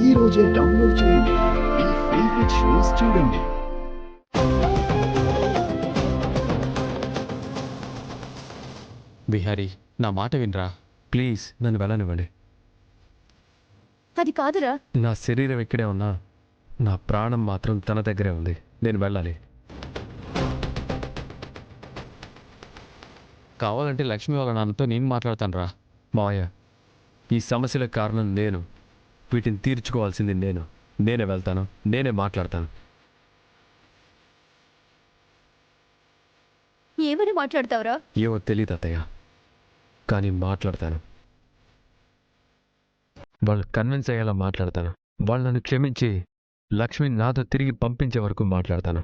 ఈ రోజే డౌన్లోడ్ చేయండి. మీ ఫేవరెట్ షోస్ చూడండి. బిహారీ, నా మాట వినరా. ప్లీజ్ నన్ను వెళ్ళనివ్వండి. అది కాదురా. నా శరీరం ఇక్కడే ఉన్నా నా ప్రాణం మాత్రం తన దగ్గరే ఉంది. నేను వెళ్ళాలి. కావాలంటే లక్ష్మి వాళ్ళ నాన్నతో నేను మాట్లాడతాను రా. మాయ, ఈ సమస్యలకు కారణం నేను. వీటిని తీర్చుకోవాల్సింది నేను. నేనే వెళ్తాను, నేనే మాట్లాడతాను. ఏమని మాట్లాడతావురా? ఏమో తెలియదు అత్తయ్య, కానీ మాట్లాడతాను. వాళ్ళు కన్విన్స్ అయ్యేలా మాట్లాడతాను. వాళ్ళు నన్ను క్షమించి లక్ష్మిని నాతో తిరిగి పంపించే వరకు మాట్లాడతాను.